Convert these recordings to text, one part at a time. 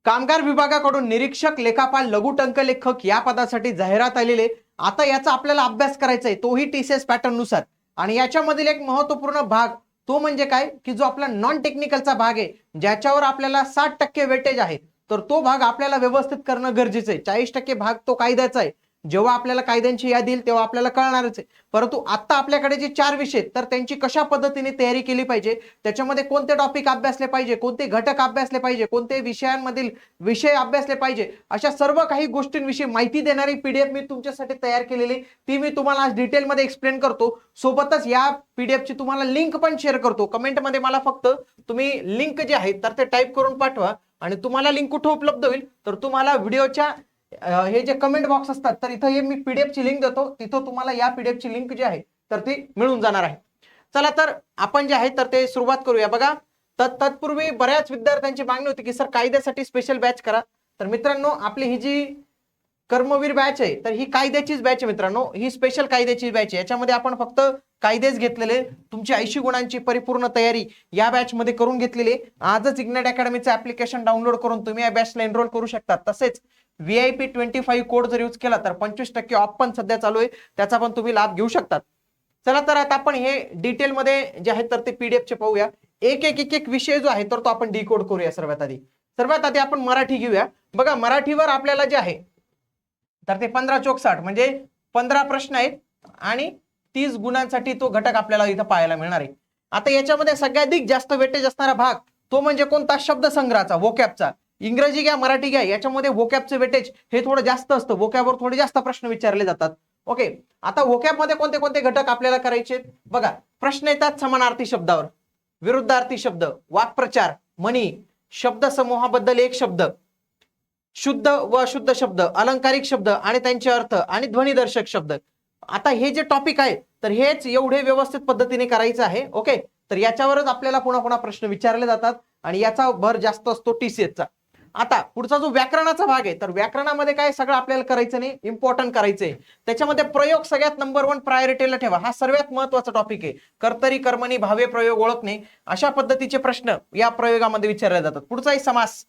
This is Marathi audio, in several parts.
कामगार विभागाकडून निरीक्षक, लेखापाल, लघु टंकलेखक या पदासाठी जाहिरात आलेली आहे. आता याचा आपल्याला अभ्यास करायचा आहे, तोही टीसीएस पॅटर्न नुसार. आणि याच्यामधील एक महत्वपूर्ण भाग तो म्हणजे काय, की जो आपला नॉन टेक्निकलचा भाग आहे, ज्याच्यावर आपल्याला 60% वेटेज आहे, तर तो भाग आपल्याला व्यवस्थित करणं गरजेचं आहे. 40% भाग तो कायद्याचा आहे. जेव्हा आपल्याला कायद्यांची यादी येईल तेव्हा आपल्याला कळणारच आहे. परंतु आता आपल्याकडे जे 4 विषय तर त्यांची कशा पद्धतीने तयारी केली पाहिजे, त्याच्यामध्ये कोणते टॉपिक अभ्यासले पाहिजे, कोणते घटक अभ्यासले पाहिजे, कोणते विषयांमधील विषय अभ्यासले पाहिजे, अशा सर्व काही गोष्टींविषयी माहिती देणारी पीडीएफ मी तुमच्यासाठी तयार केलेली, ती मी तुम्हाला आज डिटेलमध्ये एक्सप्लेन करतो. सोबतच या पीडीएफची तुम्हाला लिंक पण शेअर करतो. कमेंटमध्ये मला फक्त तुम्ही लिंक जे आहे तर ते टाईप करून पाठवा. आणि तुम्हाला लिंक कुठे उपलब्ध होईल तर तुम्हाला व्हिडिओच्या हे जे कमेंट बॉक्स असतात तर इथं हे मी पीडीएफ ची लिंक देतो, तिथं तुम्हाला या पीडीएफ ची लिंक जी आहे तर ती मिळून जाणार आहे. चला तर आपण जे आहे तर ते सुरुवात करूया. बघा, तत्पूर्वी बऱ्याच विद्यार्थ्यांची मागणी होती की सर कायद्यासाठी स्पेशल बॅच करा. तर मित्रांनो, आपली ही जी कर्मवीर बॅच आहे तर ही कायद्याचीच बॅच आहे मित्रांनो, ही स्पेशल कायद्याची बॅच आहे. याच्यामध्ये आपण फक्त कायदेच घेतलेले, तुमची 80 गुणांची परिपूर्ण तयारी या बॅच मध्ये करून घेतलेली. आजच इग्नाइट अकॅडमीचं ऍप्लिकेशन डाउनलोड करून तुम्ही या बॅचला एनरोल करू शकता. तसेच VIP 25 कोड जर यूज केला तर 25% ऑफ पण सध्या चालू आहे, त्याचा पण तुम्ही लाभ घेऊ शकतात. चला तर आता आपण हे डिटेल मध्ये जे आहे तर ते पीडीएफ चे पाहूया. एक विषय जो आहे तर तो आपण डिकोड करूया. सर्वात आधी आपण मराठी घेऊया. बघा, मराठीवर आपल्याला जे आहे तर ते 15 चोक 60 म्हणजे 15 प्रश्न आहेत आणि 30 गुणांसाठी तो घटक आपल्याला इथं पाहायला मिळणार आहे. आता याच्यामध्ये सगळ्यात जास्त वेटेज असणारा भाग तो म्हणजे कोणता, शब्दसंग्रहाचा, वोकॅबचा. इंग्रजी घ्या, मराठी घ्या, याच्यामध्ये वोकॅबचे वेटेज हे थोडं जास्त असतं. वोकॅबवर थोडे जास्त प्रश्न विचारले जातात. ओके, आता वोकॅब मध्ये कोणते कोणते घटक आपल्याला करायचे बघा. प्रश्न येतात समानार्थी शब्दावर, विरुद्धार्थी शब्द, वाक्प्रचार, म्हणी, शब्द समूहाबद्दल एक शब्द, शुद्ध व अशुद्ध शब्द, अलंकारिक शब्द आणि त्यांचे अर्थ आणि ध्वनिदर्शक शब्द. आता हे जे टॉपिक आहे तर हेच एवढे व्यवस्थित पद्धतीने करायचं आहे. ओके, तर याच्यावरच आपल्याला पुन्हा पुन्हा प्रश्न विचारले जातात आणि याचा भर जास्त असतो टीसीएसचा. आता पुढचा जो व्याकरणाचा भाग आहे तर व्याकरणामध्ये काय सगळं आपल्याला करायचं नाही, इम्पॉर्टंट करायचंय. त्याच्यामध्ये प्रयोग सगळ्यात नंबर 1 प्रायोरिटीला ठेवा. हा सर्वात महत्वाचा टॉपिक आहे. कर्तरी, कर्मणी, भावे, प्रयोग ओळखणे, अशा पद्धतीचे प्रश्न या प्रयोगामध्ये विचारले जातात. पुढचाही समास,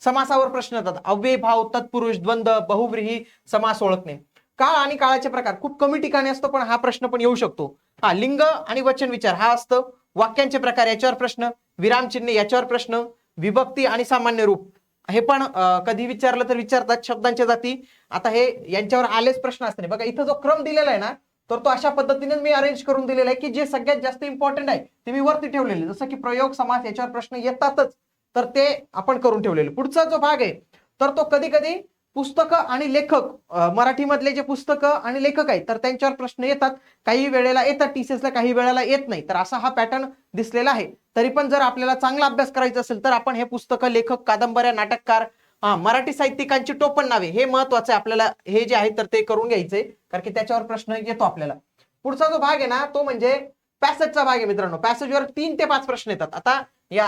समासावर प्रश्न येतात. अव्यय भाव, तत्पुरुष, द्वंद्व, बहुव्रीही समास ओळखणे. काळ आणि काळाचे प्रकार खूप कमी ठिकाणी असतो पण हा प्रश्न पण येऊ शकतो. हा लिंग आणि वचन विचार हा असतो. वाक्यांचे प्रकार याच्यावर प्रश्न, विरामचिन्ह याच्यावर प्रश्न, विभक्ती आणि सामान्य रूप हे पण कधी विचारलं तर विचारतात. शब्दांच्या जाती, आता हे यांच्यावर आलेच प्रश्न असते. बघा, इथं जो क्रम दिलेला आहे ना तर तो अशा पद्धतीने मी अरेंज करून दिलेला आहे की जे सगळ्यात जास्त इम्पॉर्टंट आहे ते मी वरती ठेवलेले. जसं की प्रयोग, समास याच्यावर प्रश्न येतातच तर ते आपण करून ठेवलेले. पुढचा जो भाग आहे तर तो कधी कधी पुस्तकं आणि लेखक, मराठीमधले जे पुस्तकं आणि लेखक आहेत तर त्यांच्यावर प्रश्न येतात. काही वेळेला येतात टीसीएसला, काही वेळेला येत नाही. तर असा हा पॅटर्न दिसलेला आहे. तरी पण जर आपल्याला चांगला अभ्यास करायचा असेल तर आपण हे पुस्तकं, लेखक, कादंबऱ्या, नाटककार, मराठी साहित्यिकांची टोपण नावे हे महत्वाचं आहे. आपल्याला हे जे आहे तर ते करून घ्यायचंय कारण की त्याच्यावर प्रश्न येतो आपल्याला. पुढचा जो भाग आहे ना तो म्हणजे पॅसेजचा भाग आहे मित्रांनो. पॅसेजवर 3 ते 5 प्रश्न येतात. आता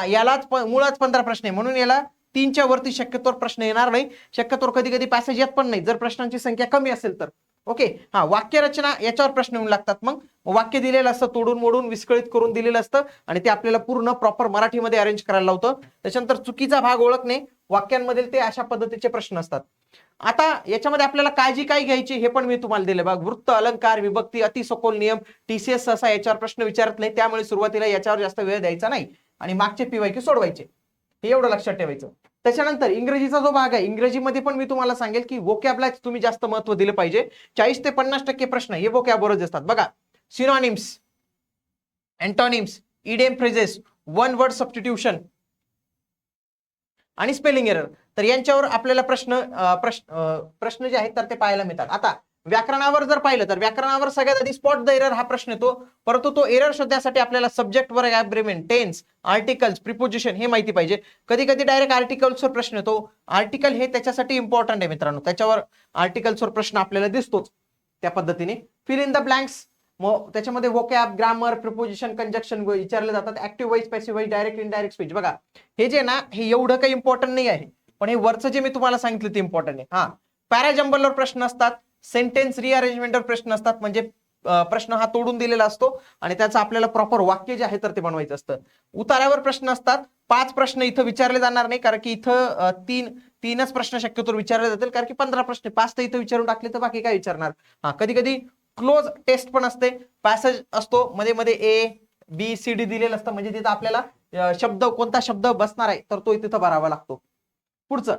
यालाच मुळात 15 प्रश्न आहे म्हणून याला 3च्या वरती शक्यतोवर प्रश्न येणार नाही. शक्यतोवर कधी कधी पॅसेज येत पण नाही जर प्रश्नांची संख्या कमी असेल तर. ओके, हा वाक्यरचना याच्यावर प्रश्न येऊन लागतात. मग वाक्य दिलेलं असतं, तोडून मोडून विस्कळीत करून दिलेलं असतं आणि ते आपल्याला पूर्ण प्रॉपर मराठीमध्ये अरेंज करायला लावतं. त्याच्यानंतर चुकीचा भाग ओळखणे, वाक्यांमधील ते अशा पद्धतीचे प्रश्न असतात. आता याच्यामध्ये आपल्याला काळजी काय घ्यायची हे पण मी तुम्हाला दिले बघ. वृत्त, अलंकार, विभक्ती, अतिसखोल नियम, टीसीएस सहसा याच्यावर प्रश्न विचारत नाही, त्यामुळे सुरुवातीला याच्यावर जास्त वेळ द्यायचा नाही आणि मागचे पीवायक्यू सोडवायचे, हे एवढं लक्षात ठेवायचं. त्याच्यानंतर इंग्रजीचा जो भाग आहे, इंग्रजीमध्ये पण मी तुम्हाला सांगेल की वोकॅबला तुम्ही जास्त महत्व दिलं पाहिजे. 40 ते 50% प्रश्न हे वोकॅबवरच असतात. बघा, synonyms, antonyms, idiom phrases, one word substitution आणि स्पेलिंग एरर, तर यांच्यावर आपल्याला प्रश्न जे आहेत तर ते पाहायला मिळतात. आता व्याकरणावर जर पाहिलं तर व्याकरणावर सगळ्यात आधी स्पॉट द एरर हा प्रश्न येतो. परंतु तो एरर शोधण्यासाठी आपल्याला सब्जेक्ट वर अग्रीमेंट, टेन्स, आर्टिकल्स, प्रिपोजिशन हे माहिती पाहिजे. कधी कधी डायरेक्ट आर्टिकल्सवर प्रश्न येतो. आर्टिकल हे त्याच्यासाठी इम्पॉर्टंट आहे मित्रांनो, त्याच्यावर आर्टिकल्सवर प्रश्न आपल्याला दिसतोच. त्या पद्धतीने फिल इन द ब्लँक्स, त्याच्यामध्ये वोकॅब, ग्रामर, प्रिपोजिशन, कंजक्शन विचारले जातात. Active voice, passive voice, direct indirect speech. बघा, हे जे ना हे एवढं काही इम्पॉर्टंट नाही आहे पण हे वरचं जे मी तुम्हाला सांगितलं ते इम्पॉर्टंट आहे. हा, पॅराजंबलवर प्रश्न असतात, सेंटेन्स रिअरेंजमेंटवर प्रश्न असतात म्हणजे प्रश्न हा तोडून दिलेला असतो आणि त्याचं आपल्याला प्रॉपर वाक्य जे आहे तर ते बनवायचं असतं. उतारावर प्रश्न असतात. 5 प्रश्न इथं विचारले जाणार नाही, कारण की इथं तीनच प्रश्न शक्यतो विचारले जातील, कारण की 15 प्रश्न 5 तर इथं विचारून टाकले तर बाकी काय विचारणार. हा कधी कधी क्लोज टेस्ट पण असते, पॅसेज असतो मध्ये मध्ये ABCD दिलेलं असतं, म्हणजे तिथं आपल्याला शब्द कोणता शब्द बसणार आहे तर तो तिथं भरावा लागतो. पुढचं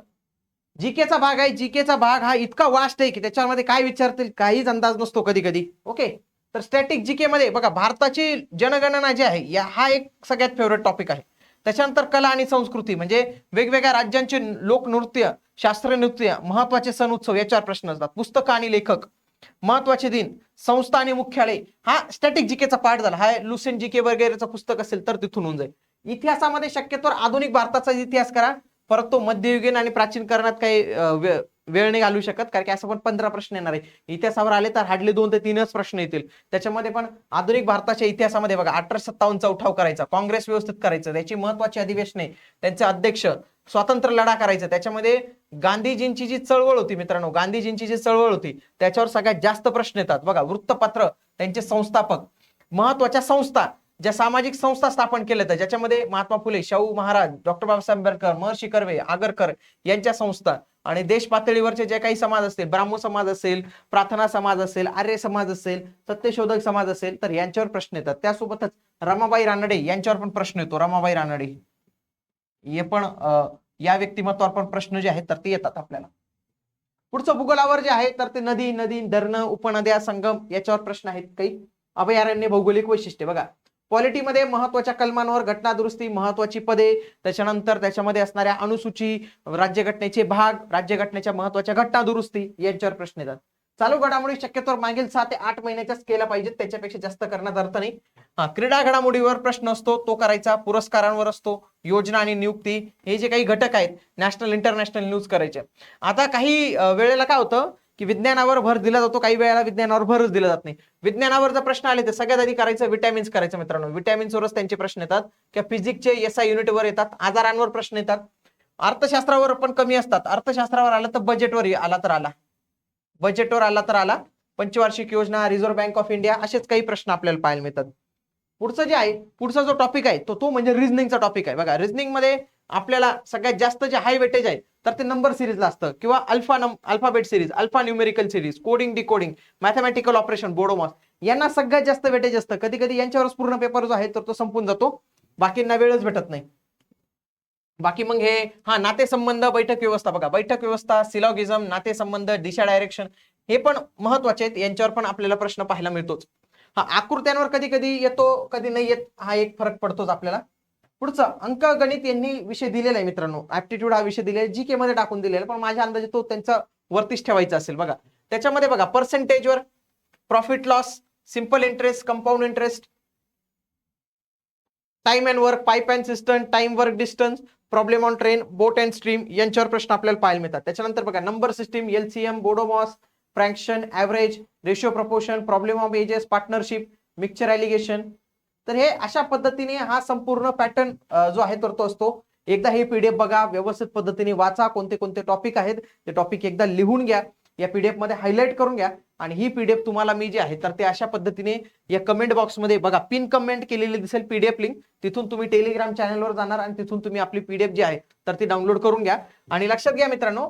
जीकेचा भाग आहे. जीकेचा भाग हा इतका वास्ट आहे की त्याच्यामध्ये काय विचारतील काहीच अंदाज नसतो कधी कधी. ओके, तर स्टॅटिक जीके मध्ये बघा भारताची जनगणना जी आहे हा एक सगळ्यात फेवरेट टॉपिक आहे. त्याच्यानंतर कला आणि संस्कृती म्हणजे वेगवेगळ्या राज्यांचे लोकनृत्य, शास्त्रीय नृत्य, महत्वाचे सण उत्सव याच्यावर प्रश्न असतात. पुस्तकं आणि लेखक, महत्वाचे दिन, संस्था आणि मुख्यालय, हा स्टॅटिक जीकेचा पार्ट झाला. हा लुसेंट जीके वगैरेचं पुस्तक असेल तर तिथून होऊन जाईल. इतिहासामध्ये शक्यतो आधुनिक भारताचा इतिहास करा, परत तो मध्ययुगीन आणि प्राचीन करण्यात काही वेळ नाही घालू शकत, कारण की असं पण 15 प्रश्न येणार आहे. इतिहासावर आले तर हार्डली 2 ते 3च प्रश्न येतील. त्याच्यामध्ये पण आधुनिक भारताच्या इतिहासामध्ये बघा 1857चा उठाव करायचा, काँग्रेस व्यवस्थित करायचं, त्याची महत्वाची अधिवेशने, त्यांचे अध्यक्ष, स्वातंत्र्य लढा करायचा, त्याच्यामध्ये गांधीजींची जी चळवळ होती मित्रांनो, गांधीजींची जी चळवळ होती त्याच्यावर सगळ्यात जास्त प्रश्न येतात. बघा वृत्तपत्र, त्यांचे संस्थापक, महत्वाच्या संस्था, ज्या सामाजिक संस्था स्थापन केल्या आहेत ज्याच्यामध्ये महात्मा फुले, शाहू महाराज, डॉक्टर बाबासाहेब आंबेडकर, महर्षी कर्वे, आगरकर यांच्या संस्था, आणि देश पातळीवरचे जे काही समाज असतील, ब्राह्मण समाज असेल, प्रार्थना समाज असेल, आर्य समाज असेल, सत्यशोधक समाज असेल, तर यांच्यावर प्रश्न येतात. त्यासोबतच रमाबाई रानडे यांच्यावर पण प्रश्न येतो. रमाबाई रानडे हे पण या व्यक्तिमत्वावर पण प्रश्न जे आहेत तर ते येतात आपल्याला. पुढचं भूगोलावर जे आहे तर ते नदी, धरणं, उपनद्या, संगम याच्यावर प्रश्न आहेत. काही अभयारण्य, भौगोलिक वैशिष्ट्ये. बघा पॉलिटीमध्ये महत्वाच्या कलमांवर घटना दुरुस्ती, महत्वाची पदे, त्याच्यानंतर त्याच्यामध्ये असणाऱ्या अनुसूची, राज्यघटनेचे भाग, राज्यघटनेच्या महत्वाच्या घटना दुरुस्ती यांच्यावर प्रश्न येतात. चालू घडामोडी शक्यतो मागील 6 ते 8 महिन्याच्याच केल्या पाहिजेत, त्याच्यापेक्षा जास्त करण्यात अर्थ नाही. क्रीडा घडामोडीवर प्रश्न असतो तो करायचा, पुरस्कारांवर असतो, योजना आणि नियुक्ती, हे जे काही घटक आहेत नॅशनल इंटरनॅशनल न्यूज करायचे. आता काही वेळेला काय होतं की विज्ञानावर भर दिला जातो, काही वेळेला विज्ञानावर भरच दिला जात नाही. विज्ञानावर जर प्रश्न आले तर सगळ्यात आधी करायचं विटॅमिन्स करायचं मित्रांनो. विटॅमिन्सवरच त्यांचे प्रश्न येतात किंवा फिजिक्सचे SI युनिटवर येतात, आजारांवर प्रश्न येतात. अर्थशास्त्रावर पण कमी असतात. अर्थशास्त्रावर आला तर बजेटवर आला तर आला, बजेटवर आला तर आला, पंचवार्षिक योजना, रिझर्व्ह बँक ऑफ इंडिया, असेच काही प्रश्न आपल्याला पाहायला मिळतात. पुढचं जे आहे, पुढचा जो टॉपिक आहे तो म्हणजे रिझनिंगचा टॉपिक आहे. बघा रिझनिंग मध्ये आपल्याला सगळ्यात जास्त जे हाय वेटेज आहे तर ते नंबर सिरीजला असतं, किंवा alphabet series, alpha numerical series, coding decoding, mathematical operation, BODMAS, यांना सगळ्यात जास्त वेटेज असतं. कधी कधी यांच्यावरच पूर्ण पेपर जो आहे तर तो संपून जातो, बाकींना वेळच भेटत नाही. बाकी मग हे नातेसंबंध, बैठक व्यवस्था. बघा बैठक व्यवस्था, सिलॉगिझम, नातेसंबंध, दिशा डायरेक्शन हे पण महत्वाचे आहेत, यांच्यावर पण आपल्याला प्रश्न पाहायला मिळतोच. आकृत्यांवर कधी कधी येतो, कधी नाही येत, हा एक फरक पडतोच आपल्याला. पुढचं अंकगणित यांनी विषय दिलेला आहे मित्रांनो, ऍप्टिट्यूड हा विषय दिलेला आहे, जीके मध्ये टाकून दिलेला, पण माझ्या अंदाजे तो त्यांचा वरतीच ठेवायचा असेल. बघा त्याच्यामध्ये बघा पर्सेंटेजवर, profit loss, simple interest, compound interest, time and work, pipe and cistern, time work distance, problem on train, boat and stream यांच्यावर प्रश्न आपल्याला पाहायला मिळतात. त्याच्यानंतर बघा number system, LCM, BODMAS, fraction, average, ratio proportion, problem of ages, partnership, mixture alligation. तर हे अशा पद्धतीने हा संपूर्ण पॅटर्न जो आहे तर तो असतो. एकदा हे PDF बघा, व्यवस्थित पद्धतीने वाचा, कोणते कोणते टॉपिक आहेत ते टॉपिक एकदा लिहून घ्या, या PDF मध्ये हायलाइट करून घ्या, आणि ही PDF तुम्हाला मी जे आहे तर ते अशा पद्धतीने या कमेंट बॉक्समध्ये बघा पिन कमेंट केलेली दिसेल PDF लिंक, तिथून तुम्ही टेलिग्राम चॅनलवर जाणार आणि तिथून तुम्ही आपली PDF जी आहे तर ती डाउनलोड करून घ्या. आणि लक्षात घ्या मित्रांनो,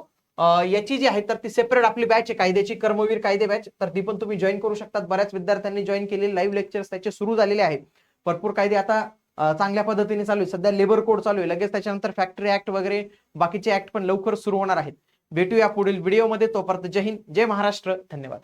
याची जी आहे तर ती सेपरेट आपली बॅच आहे, कायद्याची कर्मवीर कायदे बॅच, तर ती पण तुम्ही जॉईन करू शकतात. बऱ्याच विद्यार्थ्यांनी जॉईन केलेले लाईव्ह लेक्चर्स त्याचे सुरू झालेले आहेत. भरपूर कायदे आता चांगल्या पद्धतीने चालू आहे. सध्या लेबर कोड चालू आहे, लगेच त्याच्यानंतर फॅक्टरी ऍक्ट वगैरे बाकीचे ऍक्ट पण लवकर सुरू होणार आहेत. भेटूया पुढील व्हिडिओमध्ये, तोपर्यंत जय हिंद, जय महाराष्ट्र, धन्यवाद.